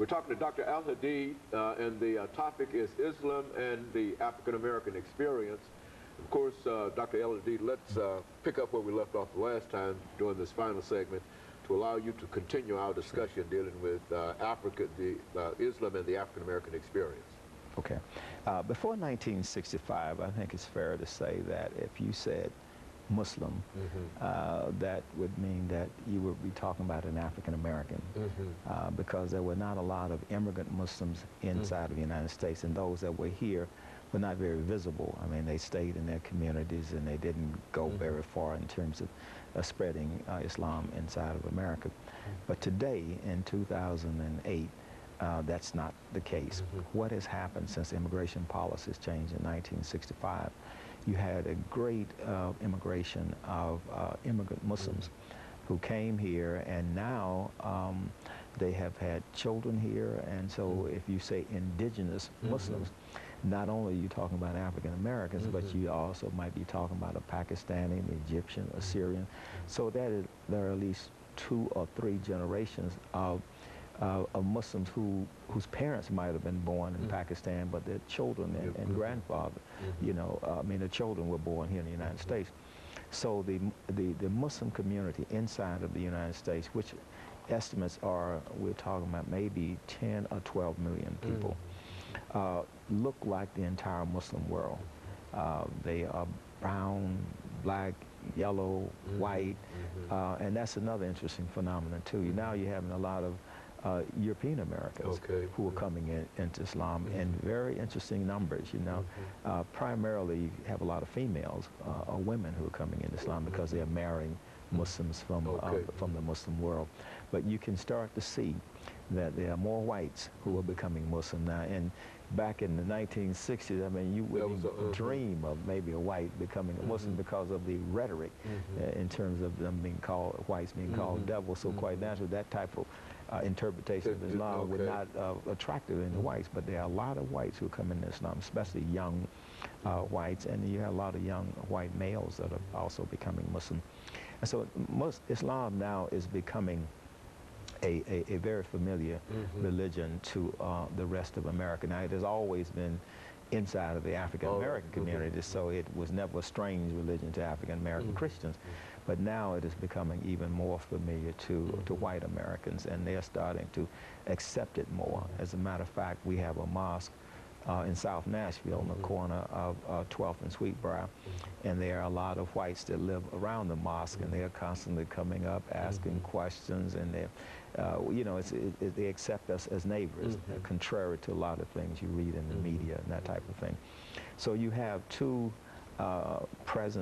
We're talking to Dr. Al-Hadid, and the topic is Islam and the African-American experience. Of course, Dr. Al-Hadid, let's pick up where we left off the last time during this final segment to allow you to continue our discussion dealing with Islam and the African-American experience. Okay. Before 1965, I think it's fair to say that if you said Muslim, that would mean that you would be talking about an African American, because there were not a lot of immigrant Muslims inside of the United States, and those that were here were not very visible. I mean, they stayed in their communities and they didn't go very far in terms of spreading Islam inside of America. But today, in 2008, that's not the case. What has happened since immigration policies changed in 1965? You had a great immigration of immigrant Muslims who came here, and now they have had children here. And so if you say indigenous Muslims, not only are you talking about African Americans, but you also might be talking about a Pakistani, an Egyptian, a Syrian. So there are at least 2 or 3 generations of Muslims whose parents might have been born in Pakistan, but their children and grandfather, you know, I mean, the children were born here in the United States. So the Muslim community inside of the United States, which estimates are, we're talking about maybe 10 or 12 million people, look like the entire Muslim world. They are brown, black, yellow, white, and that's another interesting phenomenon too. Now you're having a lot of European Americans who are coming into Islam in very interesting numbers, you know. Primarily you have a lot of females or women who are coming into Islam because they are marrying Muslims from the Muslim world. But you can start to see that there are more whites who are becoming Muslim now. And back in the 1960s, I mean, you wouldn't dream of maybe a white becoming a Muslim because of the rhetoric in terms of them being called, whites being called devils. So quite naturally, that type of interpretation of Islam would not attractive in the whites. But there are a lot of whites who come into Islam, especially young whites, and you have a lot of young white males that are also becoming Muslim. And so Islam now is becoming a very familiar religion to the rest of America. Now, it has always been inside of the African-American community, so it was never a strange religion to African-American Christians. But now it is becoming even more familiar to white Americans, and they're starting to accept it more. As a matter of fact, we have a mosque in South Nashville on the corner of 12th and Sweetbriar, and there are a lot of whites that live around the mosque, and they are constantly coming up asking questions, and they're you know, they accept us as neighbors, contrary to a lot of things you read in the media and that type of thing. So you have 2 presence